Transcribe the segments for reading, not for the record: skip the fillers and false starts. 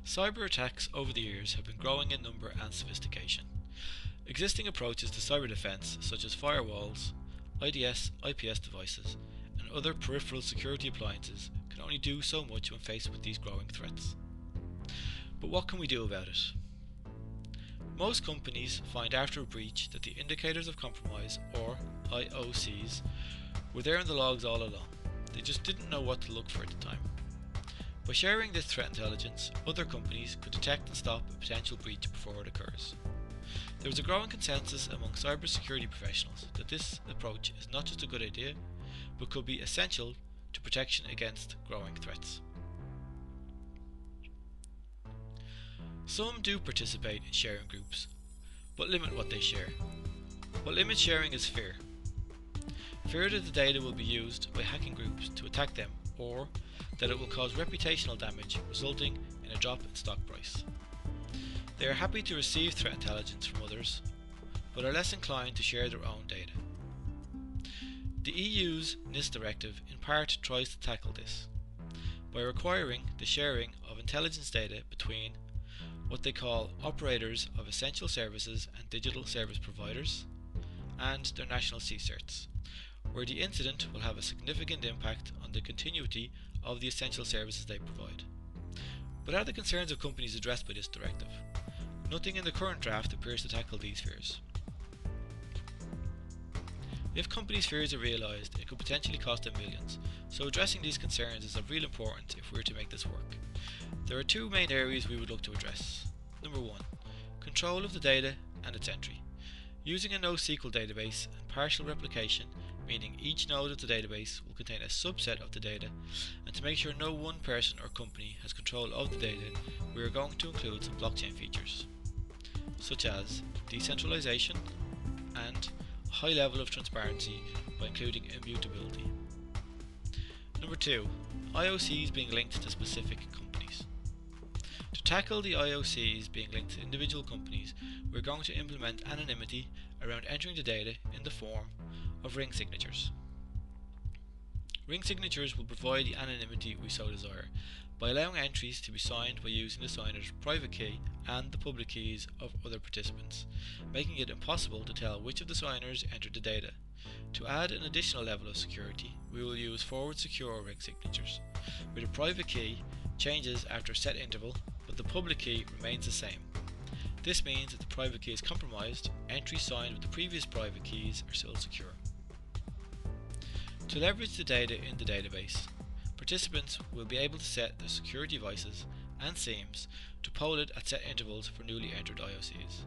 Cyber attacks over the years have been growing in number and sophistication. Existing approaches to cyber defense, such as firewalls, IDS, IPS devices, and other peripheral security appliances, can only do so much when faced with these growing threats. But what can we do about it? Most companies find after a breach that the indicators of compromise, or IOCs, were there in the logs all along. They just didn't know what to look for at the time. By sharing this threat intelligence, other companies could detect and stop a potential breach before it occurs. There is a growing consensus among cybersecurity professionals that this approach is not just a good idea, but could be essential to protection against growing threats. Some do participate in sharing groups, but limit what they share. What limits sharing is fear. Fear that the data will be used by hacking groups to attack them, or that it will cause reputational damage resulting in a drop in stock price. They are happy to receive threat intelligence from others, but are less inclined to share their own data. The EU's NIS directive in part tries to tackle this by requiring the sharing of intelligence data between what they call operators of essential services and digital service providers and their national CSIRTs, where the incident will have a significant impact on the continuity of the essential services they provide. But are the concerns of companies addressed by this directive? Nothing in the current draft appears to tackle these fears. If companies' fears are realised, it could potentially cost them millions, so addressing these concerns is of real importance if we are to make this work. There are two main areas we would look to address. Number 1. Control of the data and its entry. Using a NoSQL database and partial replication, meaning each node of the database will contain a subset of the data, and to make sure no one person or company has control of the data, we are going to include some blockchain features, such as decentralisation and a high level of transparency by including immutability. Number 2. IOCs being linked to specific companies. To tackle the IOCs being linked to individual companies, we are going to implement anonymity around entering the data in the form of ring signatures. Ring signatures will provide the anonymity we so desire by allowing entries to be signed by using the signer's private key and the public keys of other participants, making it impossible to tell which of the signers entered the data. To add an additional level of security, we will use forward secure ring signatures, where the private key changes after a set interval, but the public key remains the same. This means if the private key is compromised, entries signed with the previous private keys are still secure. To leverage the data in the database, participants will be able to set their secure devices and SIEMs to poll it at set intervals for newly entered IOCs,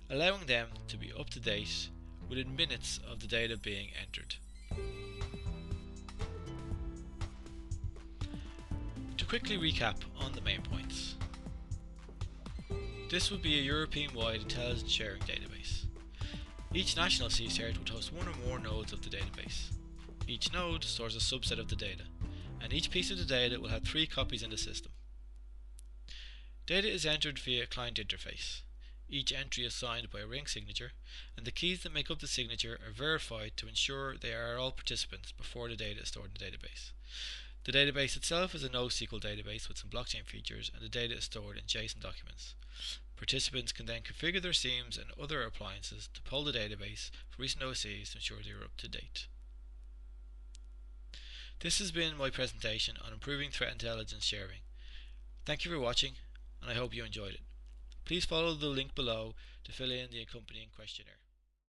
allowing them to be up to date within minutes of the data being entered. To quickly recap on the main points. This would be a European-wide intelligence sharing database. Each national CSIRT would host one or more nodes of the database. Each node stores a subset of the data, and each piece of the data will have 3 copies in the system. Data is entered via a client interface. Each entry is signed by a ring signature, and the keys that make up the signature are verified to ensure they are all participants before the data is stored in the database. The database itself is a NoSQL database with some blockchain features, and the data is stored in JSON documents. Participants can then configure their SIEMs and other appliances to poll the database for recent OCs to ensure they are up to date. This has been my presentation on improving threat intelligence sharing. Thank you for watching, and I hope you enjoyed it. Please follow the link below to fill in the accompanying questionnaire.